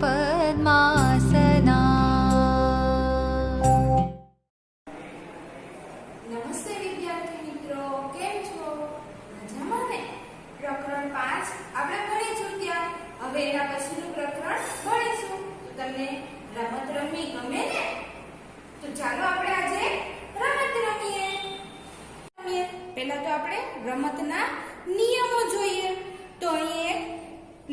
पद्मासना। નમસ્તે વિદ્યાર્થી મિત્રો, કેમ છો? મજામાં ને? પ્રકરણ 5 આપણે ભણી ચૂક્યા. હવે એના પછીનું પ્રકરણ ભણીશું. તમને રમત રમવી ગમે ને? તો ચાલો આપણે આજે રમત રમીએ. પહેલા તો આપણે રમતના નિયમો જોઈએ. તો અહીં એક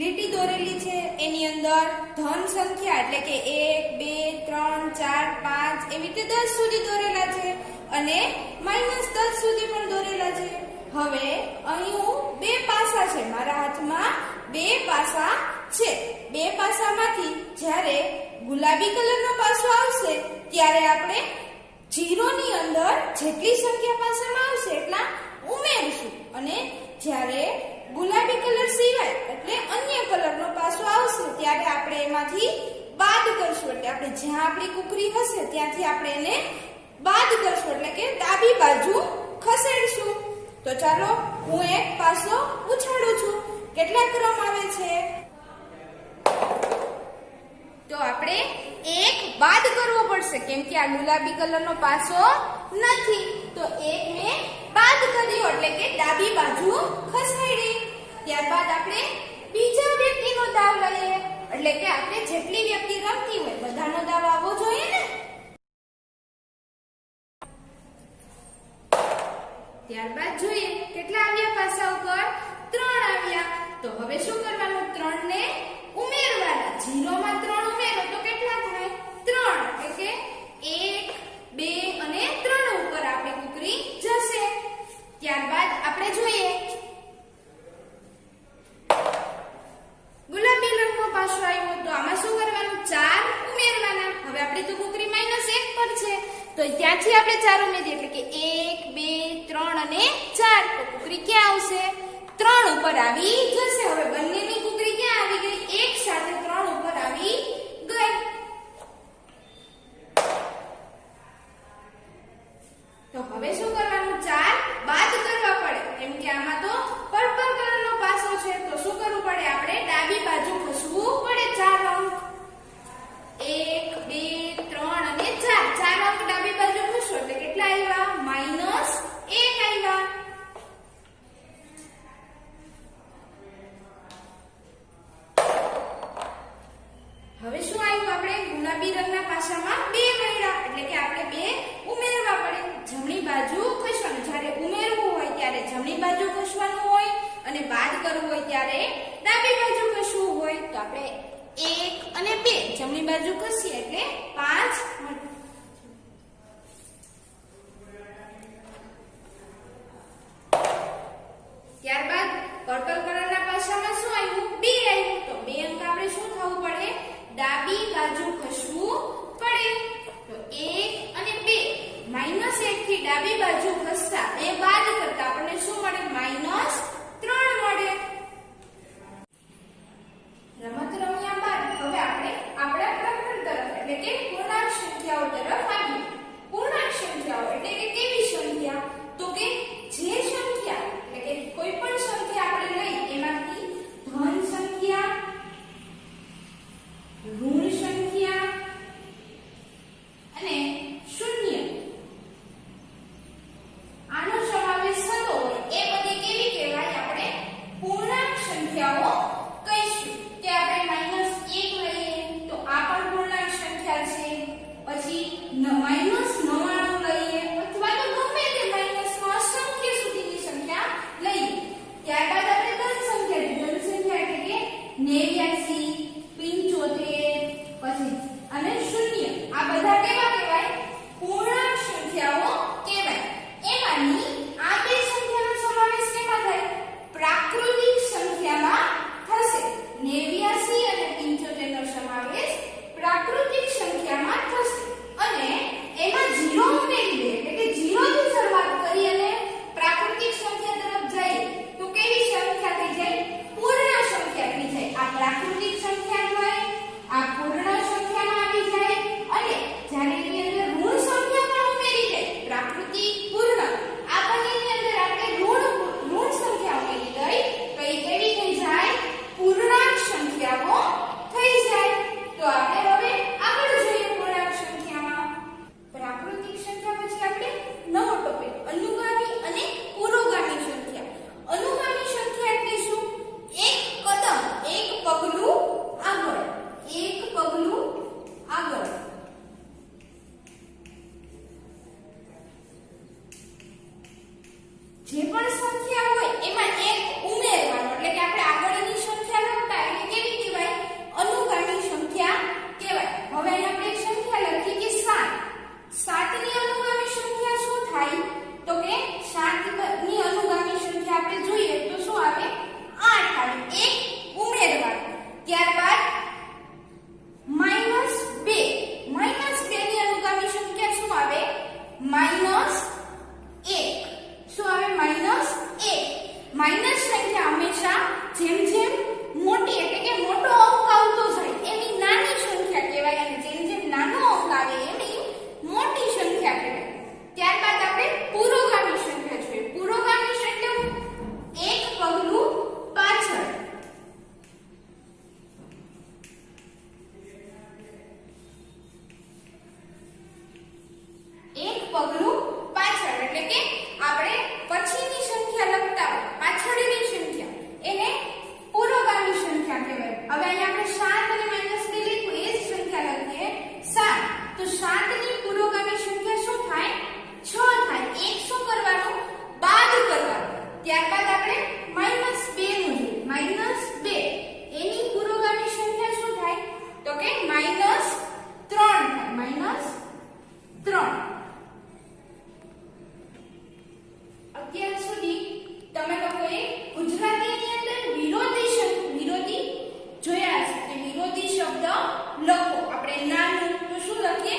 લીટી દોરેલી છે, એની અંદર ધન સંખ્યા એટલે કે 1 2 3 4 5 એવી રીતે 10 સુધી દોરેલા છે અને -10 સુધી પણ દોરેલા છે. હવે અહીં હું બે પાસા છે, મારા હાથમાં બે પાસા છે. બે પાસામાંથી જ્યારે ગુલાબી કલરનો પાસો આવશે ત્યારે આપણે 0 ની અંદર જેટલી સંખ્યા પાસામાં આવશે એટલા ઉમેરશું અને જ્યારે ગુલાબી કલર સિવાય એટલે અન્ય કલરનો પાસો આવશે ત્યારે આપણે એમાંથી બાદ કરશું. એટલે આપણે જ્યાં આપણી કુકરી હશે ત્યાંથી આપણે એને બાદ કરશું, એટલે કે ડાબી બાજુ ખસેડશું. તો ચાલો હું એક પાસો ઉછાળું છું. કેટલા ક્રમ આવે છે? તો આપણે એક બાદ કરવો પડશે કેમ કે આ ગુલાબી કલરનો પાસો નથી. તો એક મેં બાદ કર્યો એટલે કે ડાબી બાજુ ખસેડી. ત્યારબાદ આપણે બીજા વ્યક્તિનો દાવ લઈએ, એટલે કે આપણે જેટલી વ્યક્તિ રમતી હોય બધાનો દાવ આવવો જોઈએ ને. ત્યારબાદ જોઈએ કેટલા આવ્યા પાસા ઉપર? 3 આવ્યા. તો હવે શું કરવાનું? 3 ને ઉમેરવાના. 0 માં 3 ઉમેરો તો કેટલા થાય? 3. એટલે કે 1 2 અને 3 ઉપર આપણી કુકરી જશે. ત્યારબાદ આપણે જોઈએ ગુલાબી રંગનો પાસો આવ્યો, તો આમાં શું કરવાનું? 4 ઉમેરવાના. હવે આપણી તો કુકરી -1 પર છે તો ત્યાંથી આપણે 4 ઉમેરીએ એટલે કે 1 2 3 અને 4. તો કુકરી ક્યાં આવશે? 3 ઉપર આવી જશે. હવે બંનેની કુકરી ક્યાં આવી ગઈ? એક સાથે 3 ઉપર આવી ગઈ. તો હવે શું કરવાનું? 4 બાદ કરવા પડે કેમ કે આમાં તો પર્પલ કલરનો પાસો છે. તો શું કરવું પડે? આપણે ડાબી બાજુ ખસવું પડે. 4 અંક 1 2 3 અને 4. 4 અંક ડાબી બાજુ ખસવો એટલે કેટલા આવ્યા? -1 આવ્યા. હવે શું આવ્યું? આપણે ગુલાબી રંગના પાસામાં 2 મળ્યા એટલે કે આપણે 2 ઉમેરવા પડે. જમણી બાજુ ખસવાનું. જ્યારે ઉમેરવું હોય ત્યારે જમણી બાજુ ખસવાનું હોય અને બાદ કરવું હોય ત્યારે ડાબી બાજુ ખસવું હોય. તો આપણે 1 અને 2 જમણી બાજુ ખસીએ એટલે 5 મળે. ત્યારબાદ પર્પલ કલરના પાસામાં શું આવ્યું? 2 આવ્યું. તો 2 અંક આપણે શું થવું પડે? ડાબી બાજુ ખસવું પડે. તો 1 અને 2 -1 થી ડાબી બાજુ ખસતા 2 બાદ કરતા આપણને શું મળે? -3 મળે. રમત રમ્યા બાદ હવે આપણે આપણા પ્રકરણ તરફ એટલે કે પૂર્ણાંક સંખ્યાઓ તરફ આવીએ. પૂર્ણાંક સંખ્યાઓ એટલે કે કેવી સંખ્યા? તો કે જે સંખ્યા એટલે કે કોઈ પણ સંખ્યા આપણે લઈ એમાંથી ધન સંખ્યા, ઋણ સંખ્યા અને શૂન્ય આનો સમાવેશ થતો હોય એ બધી કેવી કહેવાય? આપણે પૂર્ણાંક સંખ્યાઓ કહીશું. કે આપણે -1 લઈએ તો આ પણ પૂર્ણાંક સંખ્યા છે. પછી -99 લઈએ અથવા તો ગમે તે માઈનસમાં અસંખ્ય સુધીની સંખ્યા લઈએ. ત્યારબાદ આપણે ધન સંખ્યા એટલે કે 89 75 પછી અને શૂન્ય આ બધા કેવા કહેવાય? પૂર્ણાંક સંખ્યાઓ કહેવાય. એમાંની આ બે સંખ્યાનો સમાવેશ કેમાં થાય? પ્રાકૃતિક સંખ્યામાં થશે. 89 અને 75 નો સમાવેશ પ્રાકૃતિક સંખ્યામાં થશે અને એમાં 0 ઉમેરી દે એટલે કે 0 થી શરૂઆત કરી અને પ્રાકૃતિક સંખ્યા તરફ જઈએ તો કેવી સંખ્યા થઈ જાય? પૂર્ણ સંખ્યા થઈ જાય. આ પ્રાકૃતિક સંખ્યા થાય, આ પૂર્ણ સંખ્યા લખો. આપણે નાનું તો શું લખીએ?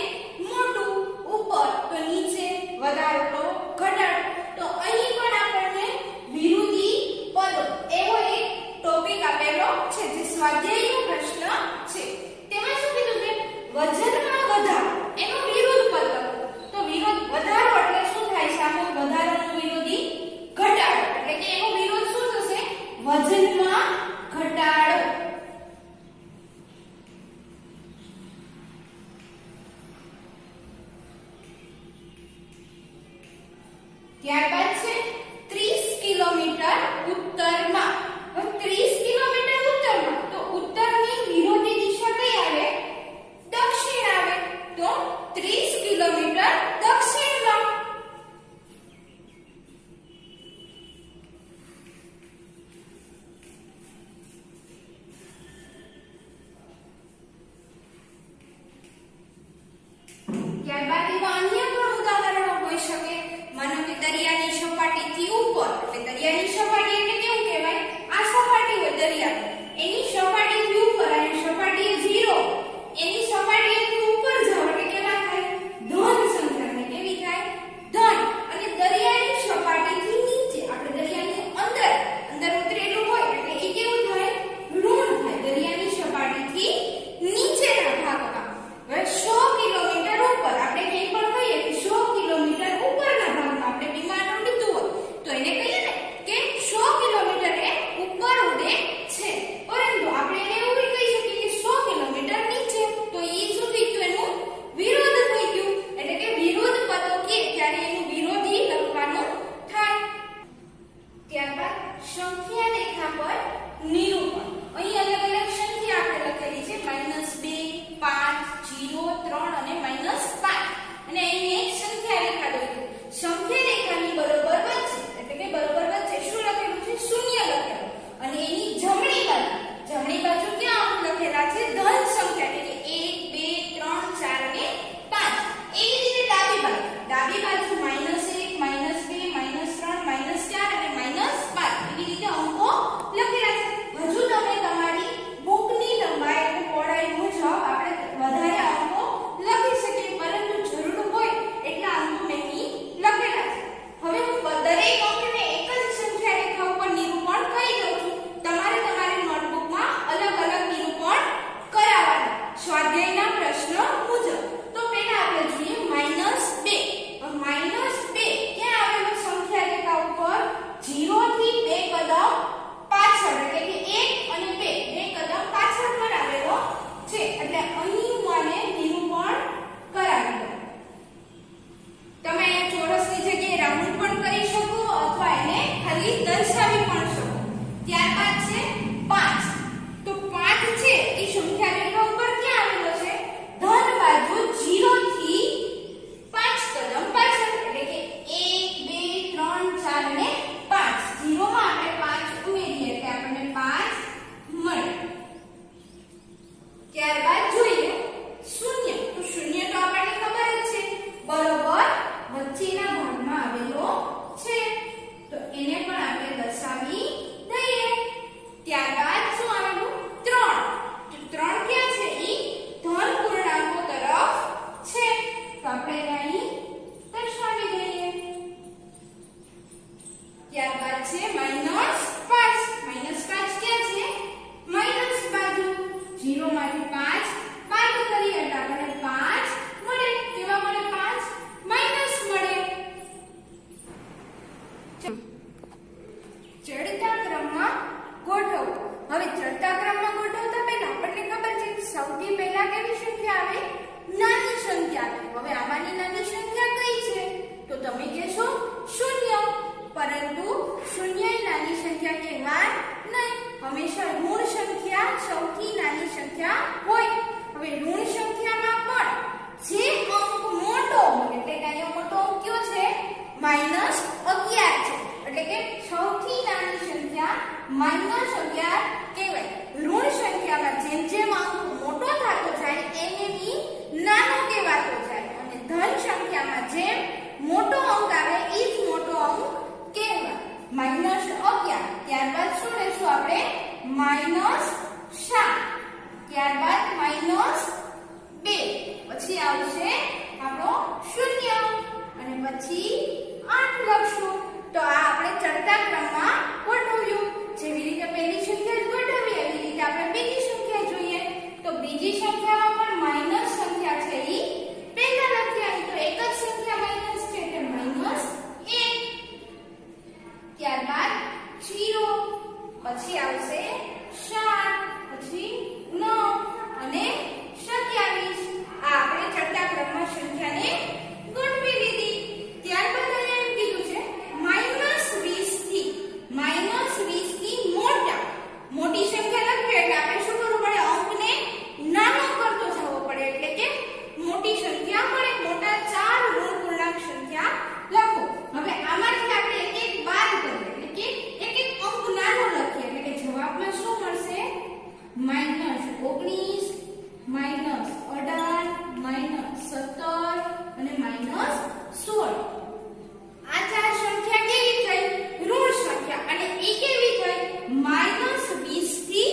મોટું. ઉપર તો નીચે, વધારો તો ઘટાડો. તો અહીં પણ આપણને વિરોધી પદો એવો એક ટોપિક આપેલો છે જે સ્વાધ્યાયનો પ્રશ્ન છે. તેમાં શું કીધું છે? વજનમાં વધારો એનો વિરોધ પદ લખો. તો વિરોધ વધારો એટલે શું થાય છે? આમાં વધારાનો વિરોધી ઘટાડો એટલે કે એનો વિરોધ શું થશે? વજનમાં ઘટાડો. ત્યારબાદ છે 30 કિલોમીટર ઉત્તરમાં. હવે 30 કિલોમીટર ઉત્તરમાં તો ઉત્તરની વિરોધી દિશા કઈ આવે? દક્ષિણ આવે. તો 30 કિલોમીટર દક્ષિણમાં. ત્યારબાદ એવા અન્ય પણ ઉદાહરણો હોઈ શકે. માનો કે દરિયાની સપાટીથી ઉપર, એટલે દરિયાની સપાટી એટલે કેવું કહેવાય? આ સપાટી હોય દરિયાની, એની સપાટીથી ઉપર અને સપાટીએ 0, એની સપાટીએથી ઉપર જાવ એટલે કેવા થાય? ધન સંખ્યા. ને કેવી થાય? ધન. અને દરિયાની સપાટીથી નીચે, આપણે દરિયાની અંદર ઉતરેલું હોય એટલે એ કેવું થાય? ઋણ થાય. દરિયાની સપાટીથી નીચેના ભાગમાં. હવે 100 કિલોમીટર ઉપર આપણે કંઈ પણ કહીએ કે 100 કિલોમીટર ઉપરના ભાગમાં આપણે વિમાન ઉડતું હોય તો એને કહીએ ને કે 100 કિલોમીટર એ ઉપર ઉડે છે. પરંતુ આપણે એને એવું કહી શકીએ કે 100 કિલોમીટર નીચે. તો એ શું થઈ ગયું? એનું વિરોધ થઈ ગયું. એટલે કે વિરોધ પદો કે ત્યારે એનું વિરોધી લખવાનું થાય. ત્યારબાદ સંખ્યા રેખા પર નિરૂપણ. અહીં અલગ અલગ સંખ્યા આપણે લખેલી છે -2, 5, 0, 3 અને -5. અને અહીં એક સંખ્યા રેખા દોરી. સંખ્યા રેખાની બરોબર વચ્ચે એટલે કે બરોબર વચ્ચે શું લખેલું છે? શૂન્ય લખેલું. અને એની જમણી બાજુ ક્યાં અંક લખેલા છે? ધન સંખ્યા એટલે કે 1, 2, 3, 4 અને 5. એવી રીતે ડાબી બાજુ -1, -2, -3, -4 અને -5 એવી રીતે અંકો લખેલા છે. હજુ તમે તમારી બુકની લંબાઈ અને પહોળાઈ મુજબ આપણે વધારે અંકો લખી શકીએ, પરંતુ જરૂર હોય એટલા અંકો મેં અહીં લખેલા છે. હવે હું દરેક અંકને એક જ સંખ્યા રેખા ઉપર નિરૂપણ કરી દઉં છું. તમારે તમારી નોટબુકમાં અલગ અલગ નિરૂપણ કરાવવાના સ્વાધ્યાયના પ્રશ્ન મુજબ. તો પહેલા આપણે જોઈએ -2. -2 ક્યાં આવેલો સંખ્યા રેખા ઉપર? 0 થી 2 કદમ પાછળ એટલે કે 1 અને 2 કદમ પાછળ પર આવેલો છે. એટલે અહીં હું આને નિરૂપણ કરાવી દઉં. તમે અહીંયા ચોરસની જગ્યાએ રાઉન્ડ પણ કરી શકો અથવા એને ખાલી દર્શાવી પણ શકો. ત્યારબાદ છે 5. તો 5 છે એ સંખ્યા રેખા ઉપર ક્યાં આવેલો છે? ધન બાજુ 0 થી 5 કદમ પાછળ એટલે કે 1, 2, 3, 4 અને 5. 0 માં આપણે 5 ઉમેરીએ એટલે આપણને 5 મળે. ત્યારબાદ જોઈએ 0. તો 0 તો આપણને ખબર જ છે, બરોબર વચ્ચેના ભાગમાં આવેલો છે. તો એને પણ આપણે દર્શાવી દઈએ. ત્યારબાદ શું આવેલું? 3. તો 3 ક્યાં છે? ઈ ધન પૂર્ણાંકો તરફ છે. તો આપણે એને અહીં દર્શાવી દઈએ. ત્યારબાદ છે -5. -5 ક્યાં છે? માઈનસ બાજુ. 0 માંથી 5 બાદ કરીએ એટલે આપણને 5 મળે. કેવા મળે? 5 માઈનસ મળે. ચડતા ક્રમમાં ગોઠવો. હવે ચડતા ક્રમમાં ગોઠવતા પહેલા આપણને ખબર છે કે સૌથી પહેલા કેવી સંખ્યા આવે? નાની સંખ્યા આવે. હવે આમાંની નાની સંખ્યા કઈ છે? તો તમે કહેશો 0. પરંતુ 0 એ નાની સંખ્યા કહેવાય નહીં. હંમેશા ઋણ સંખ્યા સૌથી નાની સંખ્યા હોય. હવે ઋણ સંખ્યામાં પણ જે અંક મોટો હોય એટલે કે અહીંયા મોટો અંક કયો છે? -11 છે. એટલે કે સૌથી નાની સંખ્યા -11 કહેવાય. ઋણ સંખ્યામાં જેમ જેમ અંક મોટો થતો જાય એમ એમ નાનો કહેવાતો જાય. અને ધન સંખ્યામાં જેમ મોટો અંક આવે એ જ મોટો અંક કહેવાય. -11. ત્યારબાદ શું લેશું આપણે? -7. ત્યારબાદ -2 પછી આવશે આપણો શૂન્ય અને પછી 8 લખશું. તો આ આપણે ચડતા ક્રમમાં ગોઠવ્યું. જેવી રીતે પહેલી સંખ્યા ગોઠવી એવી રીતે આપણે બીજી સંખ્યા જોઈએ. તો બીજી સંખ્યામાં પણ માઈનસ સંખ્યા છે ઈ પહેલા લખ્યા. તો એક જ સંખ્યા માઈનસ છે એટલે -1. ત્યારબાદ 0 પછી આવશે 7 પછી 9 અને 27. આ આપણે ચડતા ક્રમમાં સંખ્યાને ગોઠવી લીધી. ત્યારબાદ અહીંયા એમ કીધું છે -20 થી મોટી સંખ્યા લખવી એટલે આપણે શું કરવું પડે? અંકને નાનો કરતો જવો પડે. એટલે કે મોટી સંખ્યા મળે. મોટા 4 ઋણ પૂર્ણાંક સંખ્યા લખો. હવે આમાંથી આપણે એક એક બાદ કરીએ એટલે કે એક એક અંક નાનો લખીએ એટલે કે જવાબમાં શું મળશે? -19 -18 -17 અને -16. આ ચાર સંખ્યા કેવી થઈ? ઋણ સંખ્યા. અને એ કેવી થઈ? -20 થી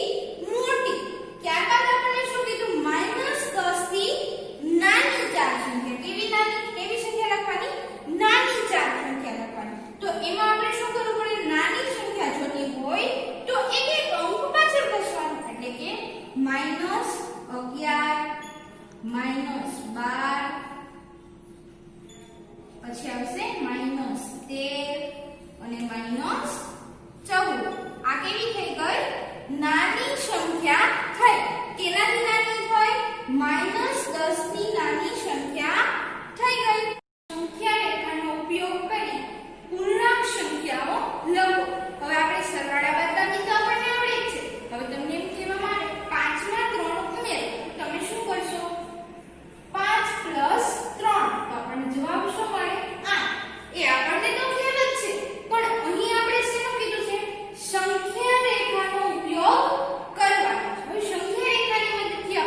મોટી. ત્યારબાદ આપણે શું કીધું? -10 થી નાની ચાર સંખ્યા. કેવી નાની? કેવી સંખ્યા લખવાની? નાની ચાર સંખ્યા લખવાની. તો એમાં આપણે શું કરવું પડે? નાની સંખ્યા જોતી હોય તો એક એક અંક પાછળ ખસવાનું. એટલે કે -11 -12 પછી આવશે -13 અને -14. આ કેવી થઈ ગઈ? નાની સંખ્યા થઈ. કેનાથી નાની થઈ? -10 થી નાની સંખ્યા થઈ ગઈ. સંખ્યા રેખાનો ઉપયોગ કરી પૂર્ણાંક સંખ્યાઓ લખો. હવે આપણે સરવાળા બાદબાકી તો આપણને આવડે જ છે. હવે તમને એમ કહેવામાં આવે 5 માં 3 ઉમેરો. તમે શું કરશો? 5 + 3 તો આપણને જવાબ શું મળે? 8. એ આપણને તો ખ્યાલ જ છે. પણ અહીં આપણે શેનું કીધું છે? સંખ્યા રેખાનો ઉપયોગ કરવાનો. હવે સંખ્યા રેખાની મદદથી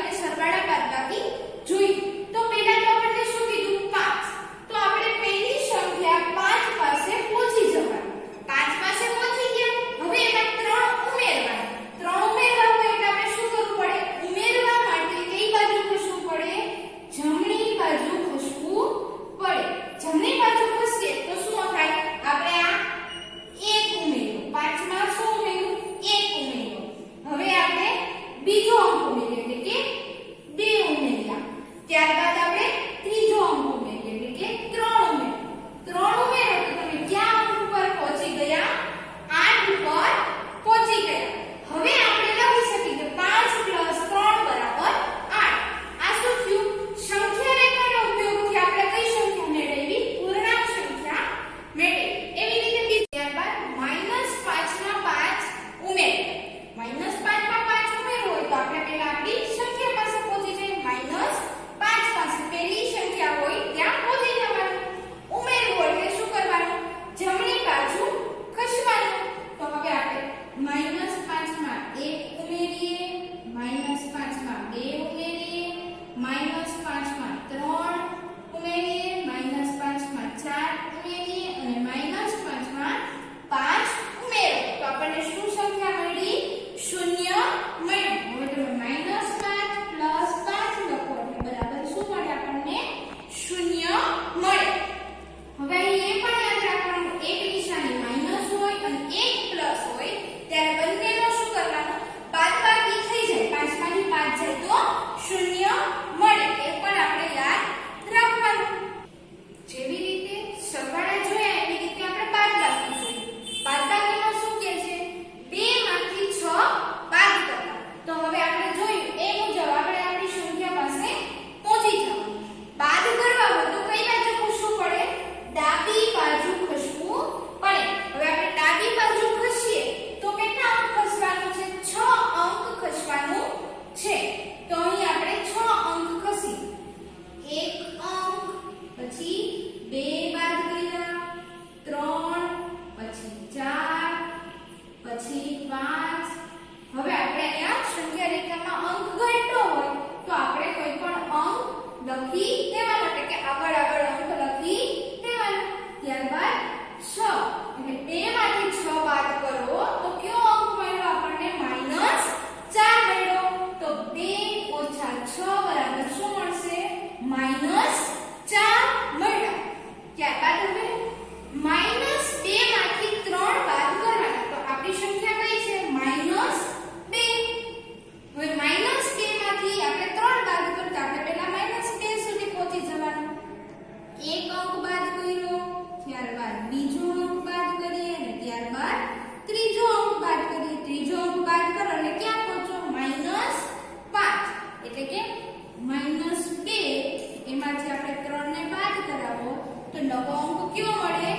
-2 એમાંથી આપણે 3 ને બાદ કરાવો તો નવો અંક કયો મળે?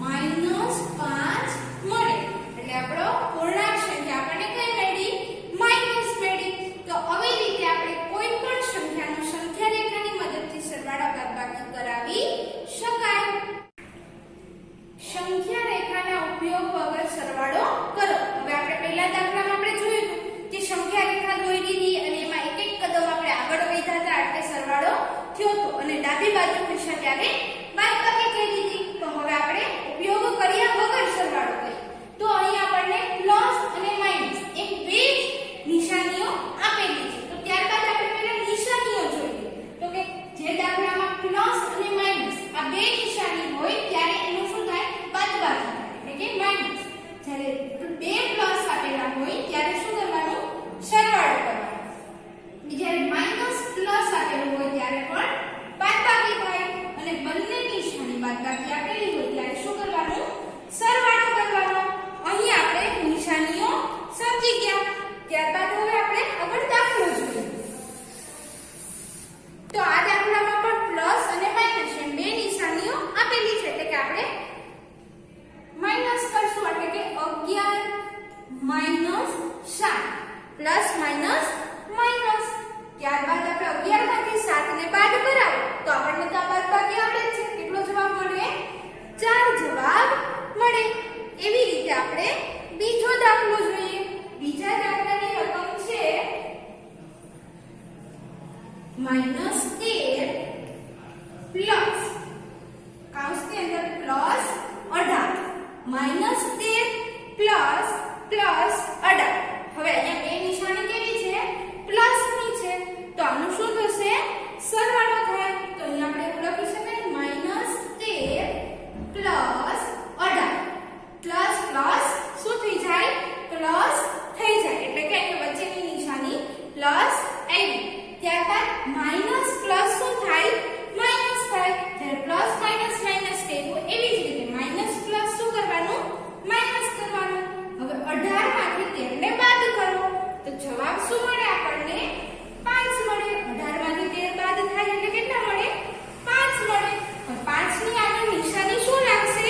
-5 મળે. એટલે આપણો પૂર્ણાંક સંખ્યા આપણને કઈ મળી? માઈનસ મળી. તો આવી રીતે આપણે કોઈ પણ સંખ્યાનો સંખ્યા રેખાની મદદથી સરવાળો બાદબાકી કરાવી શકાય. સંખ્યા રેખાના ઉપયોગ વગર સરવાળો કરો. હવે આપણે પહેલા દાખલામાં આપણે જોયું કે સંખ્યા રેખા દોરી દીધી અને એમાં એક એક કદમ આપણે આગળ વધ્યા હતા એટલે સરવાળો થયો હતો અને ડાબી બાજુ હશે ત્યારે બાદબાકી કરી દીધી. તો હવે આપણે ઉપયોગ કર્યા વગર સરવાળો કરીએ. તો અહીં આપણને પ્લસ અને માઈનસ એક બે નિશાનીઓ આપેલી છે. તો ત્યારબાદ આપણે પહેલા નિશાનીઓ જોઈએ. તો કે જે દાખલામાં પ્લસ અને માઈનસ આ બે નિશાની હોય ત્યારે એનું શું થાય? બાદબાકી થાય એટલે કે માઈનસ. જ્યારે બે પ્લસ આપેલા હોય ત્યારે શું કરવાનું? સરવાળો કરવાનો. જ્યારે માઈનસ પ્લસ આપેલું હોય ત્યારે પણ બાદબાકી થાય અને બંને નિશાની બાદબાકી આપેલી હોય ત્યારે શું કરવાનું? સરવાળો કરવાનો. અહીં આપણે નિશાનીઓ સમજી ગયા. ત્યારબાદ હવે આપણે આગળ દાખલો જોઈએ. તો આ દાખલામાં પણ પ્લસ અને માઈનસ એમ બે નિશાનીઓ આપેલી છે એટલે કે આપણે માઈનસ કરશું એટલે કે 11 - 7 પ્લસ માઈનસ માઈનસ. ત્યારબાદ આપણે 11 માંથી 7 ને બાદ કરાવો તો આપણને તો બાદબાકી આવડે છે. કેટલો જવાબ મળે? 4 જવાબ મળે. એવી રીતે આપણે બીજો દાખલો જોઈએ. બીજા દાખલાની રકમ છે -13 પ્લસ કૌંસની અંદર પ્લસ 18 -13 પ્લસ પ્લસ 18. હવે અહીંયા બે નિશાની કેવી છે? પ્લસ ની છે. તો આનું શું થશે? સરવાળો થાય. તો અહીંયા આપણે એવું લખી શકાય -13 પ્લસ 18 પ્લસ પ્લસ શું થઈ જાય? પ્લસ થઈ જાય એટલે કે અહીં વચ્ચેની નિશાની પ્લસ આવી. ત્યારબાદ માઈનસ પ્લસ શું થાય? માઈનસ થાય. જ્યારે પ્લસ માઈનસ માઈનસ કહેવું એવી જ રીતે માઈનસ પ્લસ શું કરવાનું? માઈનસ કરવાનું. હવે 18 માંથી 13 ને બાદ કરો તો જવાબ શું મળે આપણને? 5 મળે. 18 માંથી 13 બાદ થાય એટલે કેટલા મળે? 5 મળે. તો 5 ની આગળ નિશાની શું લાગશે?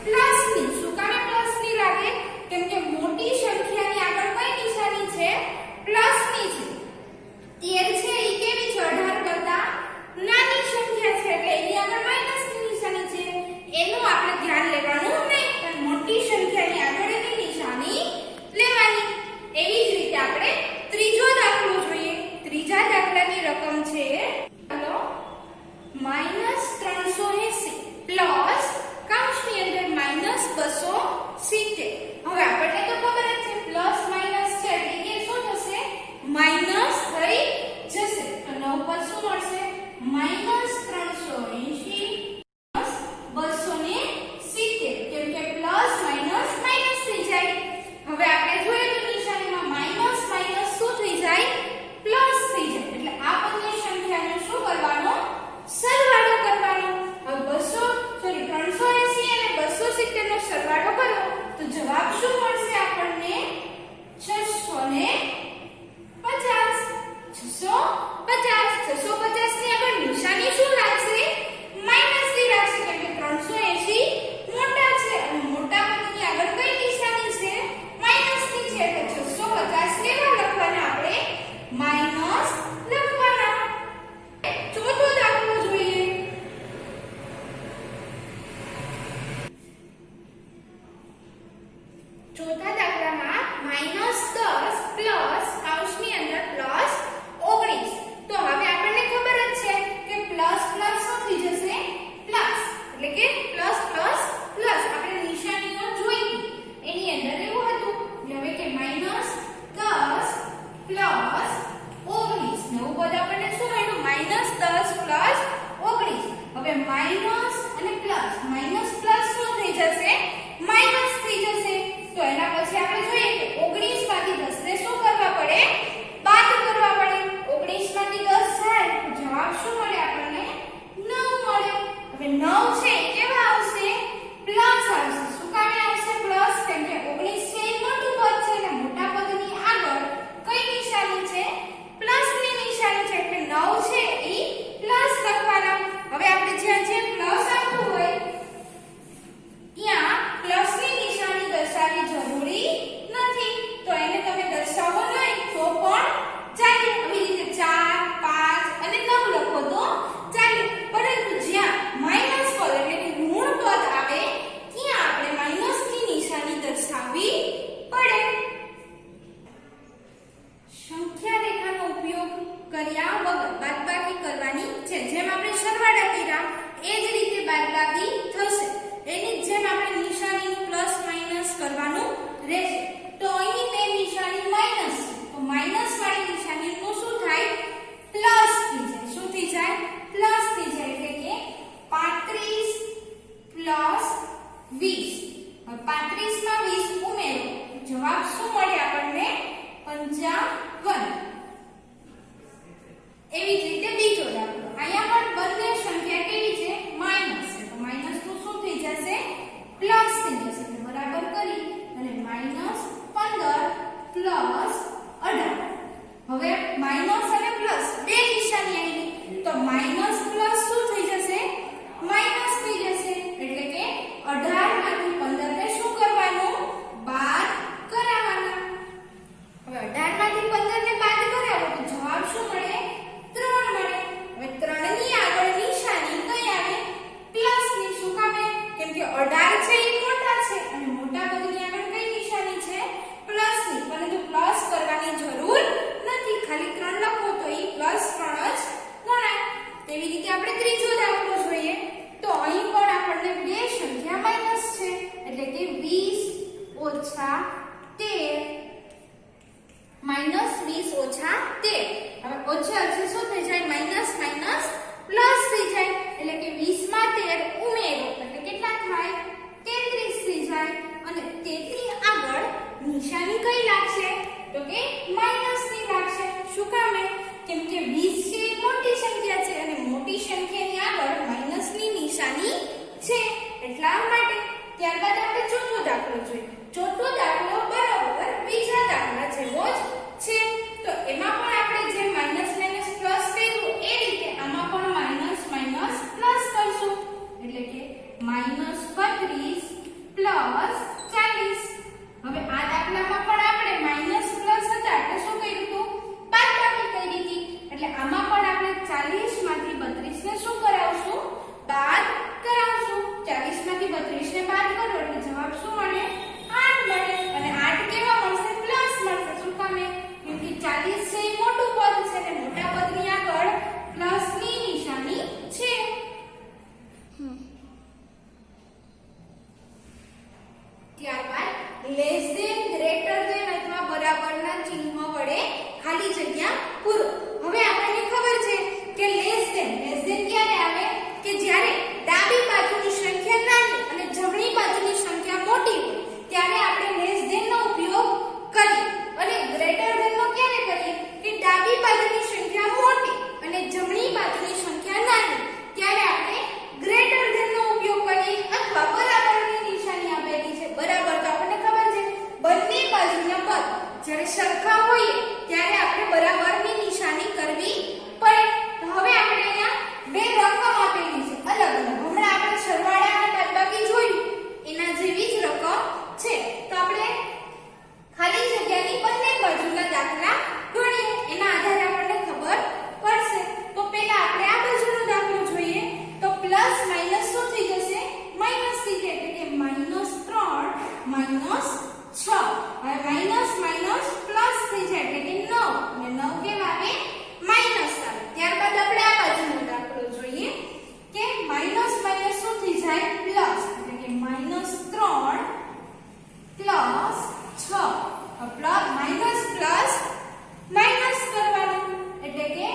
પ્લસ ની. શું કામે પ્લસ ની લાગે? કેમ કે મોટી સંખ્યાની આગળ કઈ નિશાની છે? પ્લસ ની છે. 13 છે એ કેવી છે? 18 કરતા નાની સંખ્યા છે એટલે એની આગળ માઈનસ ની નિશાની છે. એનું આપણે ધ્યાન લેવાનું નહીં પણ મોટી સંખ્યાની આગળ એની નિશાની લેવાની. એવી જ રીતે આપણે ત્રીજો દાખલો જોઈએ. ત્રીજા દાખલાની રકમ છે ચાલો -380 પ્લસ કૌંસની અંદર -270. હવે આપણને તો ખબર જ છે પ્લસ માઈનસ છે એટલે કે શું થશે? માઈનસ થઈ જશે. તો 9 પર શું મળશે? -380 270 કેમ કે પ્લસ માઈનસ માઈનસ થઈ જાય. હવે આપણે જોઈએ નિશાનીમાં માઈનસ માઈનસ શું થઈ જાય? પ્લસ થઈ જાય. એટલે આ બંને સંખ્યાનો શું કરવાનો? સરવાળો કરવાનો. હવે 380 અને 270 નો સરવાળો કરો તો જવાબ શું મળશે આપણને? 650. 650 ની આગળ નિશાની શું લાગશે? માઈનસ ની લાગશે કેમ કે 380 મોટા છે અને મોટા પદની આગળ કઈ નિશાની છે? માઈનસ ની છે એટલે 650 કેવા લખવાના આપણે? માઈનસ લખવાના. ચોથો દાખલો જોઈએ. ચોથા દાખલામાં -10 પ્લસ કૌંસની અંદર પ્લસ 19. તો હવે આપણને ખબર જ છે કે પ્લસ પ્લસ શું થઈ જશે? પ્લસ એટલે કે પ્લસ પ્લસ પ્લસ. આપણે નિશાનીઓ જોઈ એની અંદર એવું હતું. હવે કે -10 પ્લસ 19 નવું પદ આપણને શું મળ્યું? -10 પ્લસ 19. હવે માઈનસ અને પ્લસ માઈનસ પ્લસ શું થઈ જશે? માઈનસ થઈ જશે. તો એના પછી આપણે જોઈએ કે 19 માંથી 10 ને શું કરવા પડે? બાદ કરવા પડે. 19 માંથી 10 જાય તો જવાબ શું મળે આપણને? 9 મળે. હવે 9 છે એ કેવા આવશે? પ્લસ આવશે. શું કામે આવશે પ્લસ? કેમ કે 19 છે એ મોટું પદ છે અને મોટા પદની આગળ કઈ નિશાની છે? પ્લસ ની નિશાની છે એટલે 9 છે બાદબાકી કરવાની છે. જેમ આપણે સરવાળા કર્યા એ જ રીતે બાદબાકી થશે. એની જેમ આપણે નિશાનીનું પ્લસ માઈનસ કરવાનું રહેશે. તો અહીં તે નિશાની માઈનસ છે, તો માઈનસ વાળી નિશાનીનું શું થાય? પ્લસ થઈ જાય. શું થઈ જાય? પ્લસ થઈ જાય. એટલે કે 35 પ્લસ 20. હવે 35 માં 20 ઉમેરો, જવાબ શું મળે આપણને? 55. એવી જ રીતે બીજો દાખલો. અહીંયા પણ બંને સંખ્યા કેવી છે? માઈનસ છે, તો માઈનસ નું શું થઈ જશે? પ્લસ થઈ જશે. એટલે બરાબર કરી અને -15 પ્લસ 18. હવે માઈનસ અને પ્લસ બે નિશાની આવી, તો માઈનસ પ્લસ શું થઈ જશે? માઈનસ થઈ જશે. એટલે કે 18 માંથી 15 ને શું કરવાનું? બાદ કરાવવાના. હવે 18 માંથી 15 ને બાદ કરાવો તો જવાબ શું મળે? 3 મળે. હવે 3 ની આગળ નિશાની કઈ આવે? પ્લસ ની. શું કામ? કેમ કે 18 છે એ મોટા છે અને મોટા પદની આગળ કઈ નિશાની છે? પ્લસ ની. પરંતુ પ્લસ કરવાની જરૂર નથી, ખાલી 3 લખો તો એ +3 જ ગણાય. તેવી રીતે આપણે ત્રીજો દાખલો જોઈએ. તો અહીં પણ આપણને બે સંખ્યા માઈનસ છે, એટલે કે 20 ઓછા 13 -20 ઓછા 13. હવે ઓછા છે શું થઈ જાય? માઈનસ માઈનસ પ્લસ થઈ જાય. એટલે કે 20 માં 13 ઉમેરો એટલે કેટલા થાય? 33 થઈ જાય. અને 33 આગળ નિશાની કઈ લાગશે? તો કે માઈનસ ની લાગશે. શું કામ? કેમ કે 20 છે એ મોટી સંખ્યા છે અને મોટી સંખ્યાની આગળ માઈનસ ની નિશાની છે, એટલા માટે. ત્યારબાદ આપણે ચોથો દાખલો જોઈએ. ચોથો દાખલો બરાબર બીજા દાખલા જેવો જ છે. તો એમાં પણ આપણે જે માઈનસ માઈનસ પ્લસ કર્યું એ રીતે આમાં પણ માઈનસ માઈનસ પ્લસ કરશું. એટલે કે -32 પ્લસ 40. હવે આ દાખલામાં પણ આપણે માઈનસ પ્લસ હતા એટલે શું કર્યું હતું? બાદબાકી કરી હતી. એટલે આમાં પણ આપણે 40 માંથી 32 ને શું કરાવશું? બાદ કરાવશું. 40 માંથી 32 ને બાદ કરો એટલે જવાબ શું મળે? 8 મળે. અને 8 કેવા મળશે? પ્લસ મળશે. શું કામ? કેમ કે 40 છે એ મોટું પદ છે અને મોટા પદની આગળ પ્લસ ની નિશાની છે. ત્યારબાદ લેસ ધેન, ગ્રેટર ધેન અથવા બરાબરના ચિહ્ન વડે ખાલી જગ્યા પૂરો. હવે આપણને ખબર છે કે લેસ ધેન ક્યારે આવે? કે જ્યારે ડાબી બાજુની સંખ્યા નાની અને જમણી બાજુની સંખ્યા મોટી હોય ત્યારે આપણે લેસ ધેન નો ઉપયોગ કરીએ. અને ગ્રેટર ધેન નો ક્યારે કરીએ? કે ડાબી બાજુની સંખ્યા મોટી અને જમણી બાજુની સંખ્યા નાની ત્યારે આપણે ગ્રેટર ધેન નો ઉપયોગ કરીએ. અથવા બરાબરની નિશાની આપેલી છે. બરાબર તો આપણને ખબર છે બંને બાજુના પદ જ્યારે સરખા હોય ત્યારે આપણે બરાબરની નિશાની કરવી પડે. તો હવે આપણે અહીંયા બે રકમ આપેલી છે અલગ અલગ. હમણાં આપણે સરવાળા અને બાદબાકી જોયું એના જેવી જ રકમ છે. તો આપણે ખાલી જગ્યાની બંને બાજુના દાખલા ગણીએ, એના આધારે આપણને ખબર પડશે. તો પહેલા આપણે આ બાજુનો દાખલો જોઈએ. તો પ્લસ માઈનસ શું થઈ જશે? માઈનસ થઈ જાય. એટલે કે -3 -6. હવે માઈનસ માઈનસ પ્લસ થઈ જાય એટલે કે 9 અને 9 કેવા આવે? માઈનસ આવે. ત્યારબાદ આપણે આ બાજુનો દાખલો જોઈએ કે માઈનસ માઈનસ શું થઈ જાય? પ્લસ. એટલે કે -3 પ્લસ 6. માઈનસ પ્લસ માઈનસ કરવાનું એટલે કે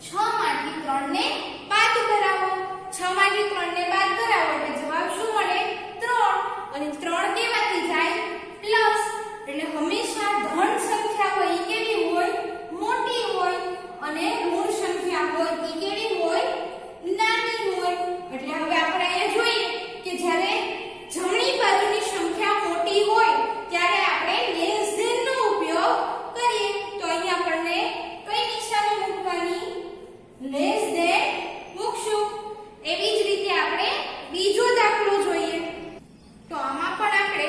6 માંથી 3 ને બાદ કરાવો. 6 માંથી 3 ને બાદ કરાવો એટલે જવાબ શું મળે? 3. અને 3 કેવાથી જાય? પ્લસ. એટલે હંમેશા ધન સંખ્યા હોય એ કેવી હોય? મોટી હોય. અને ઋણ સંખ્યા હોય એ કેવી હોય? નાની હોય. એટલે હવે આપણે અહીંયા જોઈએ કે જ્યારે જમણી બાજુની સંખ્યા મોટી હોય ત્યારે આપણે લેસ ધેન નો ઉપયોગ કરીએ. તો અહીં આપણને કઈ નિશાની મૂકવાની? લેસ ધેન મૂકશું. એવી જ રીતે આપણે બીજો દાખલો જોઈએ. તો આમાં પણ આપણે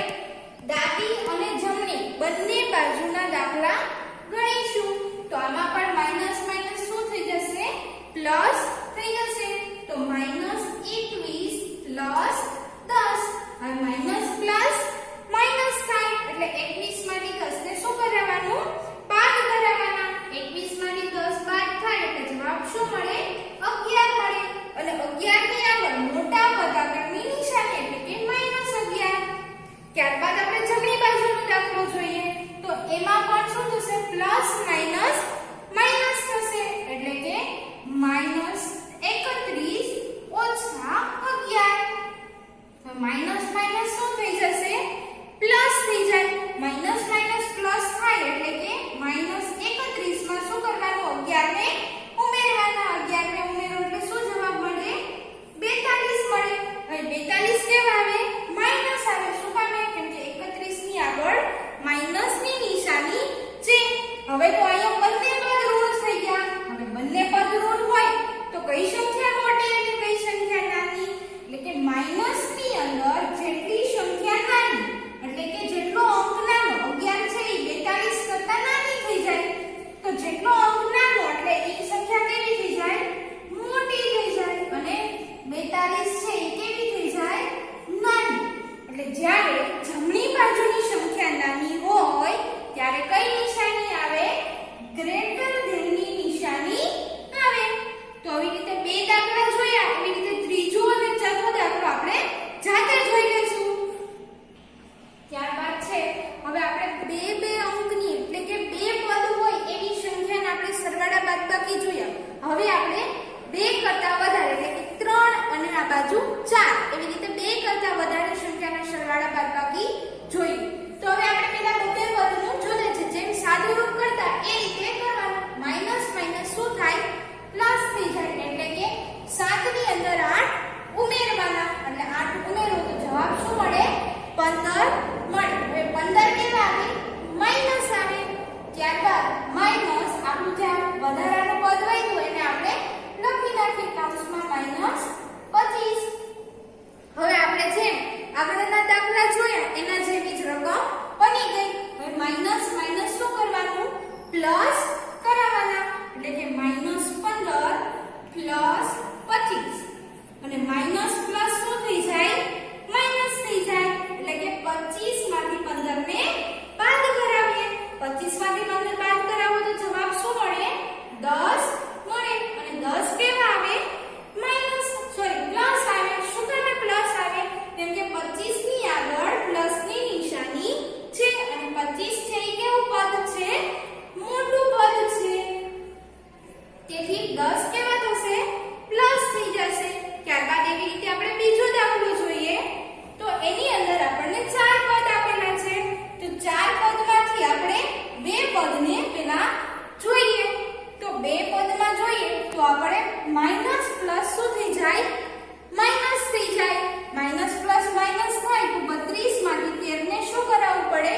ડાબી અને જમણી બંને બાજુના દાખલા ગણીશું. તો આમાં પણ માઈનસ માઈનસ શું થઈ જશે? પ્લસ થઈ જશે. તો -21 પ્લસ 10. હવે માઈનસ પ્લસ માઈનસ થાય એટલે 21 માંથી 10 ને શું કરાવવાનું? બાદ કરાવવાના. 21 માંથી 10 બાદ થાય તેથી 10 કેવા થશે પ્લસ થઈ જશે ત્યારબાદ એવી રીતે આપણે બીજો દાખલો જોઈએ તો એની અંદર આપણને 4 પદ આપેલા છે તો 4 પદમાંથી આપણે બે પદને પેલા જોઈએ તો બે પદમાં જોઈએ તો આપણે માઈનસ પ્લસ શું થઈ જાય માઈનસ થઈ જાય માઈનસ પ્લસ માઈનસ થાય તો 32 માંથી 13 ને શું કરાવવું પડે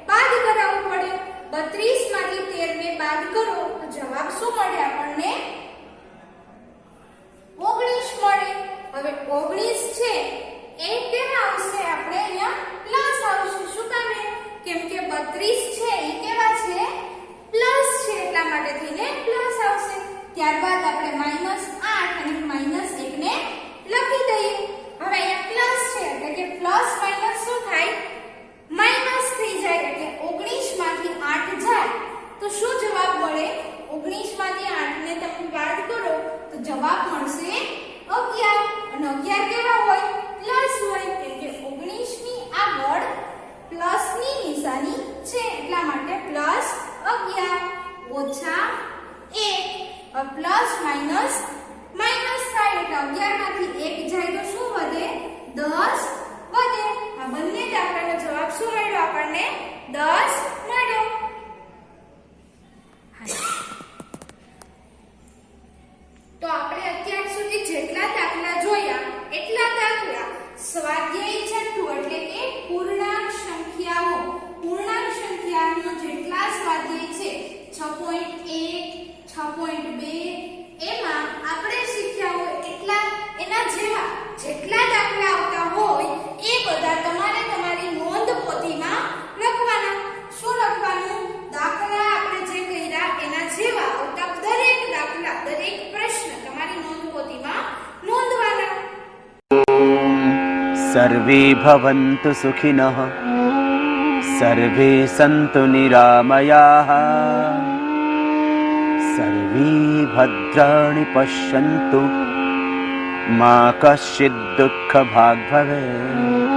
બાદ કરાવવું પડે 32 માંથી 13 ને બાદ કરો તો જવાબ શું મળે આપણને 19 મળે હવે 19 છે એ કેવા આવશે આપણે અહીંયા પ્લસ આવશે શું કામે કેમ કે 32 છે એ કેવા છે પ્લસ છે એટલા માટે થઈને પ્લસ આવશે ત્યારબાદ આપણે -8 અને -1 ને લખી દઈએ હવે અહીંયા પ્લસ છે એટલે કે પ્લસ માઈનસ શું થાય માઈનસ થઈ જાય એટલે 19 માંથી 8 જાય તો શું જવાબ મળે 19 માંથી 8 ને તમે બાદ કરો તો જવાબ મળશે 11 અને 11 કેવા હોય પ્લસ હોય એટલે કે 19 ની આગળ પ્લસ ની નિશાની છે એટલા માટે પ્લસ 11 ઓછા 1 પ્લસ માઈનસ માઈનસ થાય એટલે 11 માંથી 1 જાય તો શું વધે 10 વધે આ બંને દાખલાનો જવાબ શું મળ્યો આપણને 10 મળ્યો તો આપણે અત્યાર સુધી જેટલા દાખલા જોયા એટલા દાખલા સ્વાધ્યાય છઠ્ઠું એટલે કે પૂર્ણાંક સંખ્યાનો જેટલા સ્વાધ્યાય છે 6.1 6.2 એમાં આપણે શીખ્યા હોય એટલા એના જેવા જેટલા દાખલા આવતા હોય એ બધા તમારે તમારી નોંધ પોથીમાં લખવાના શું લખવાનું દાખલા આપણે જે કર્યા એના જેવા આવતા દરેક દાખલા દરેક પ્રશ્ન તમારી નોંધ પોથીમાં નોંધવાના सर्वे भवन्तु सुखिनः सर्वे सन्तु निरामयाः सर्वे भद्राणि पश्यन्तु मा कश्चित् दुःखभाग् भवेत्।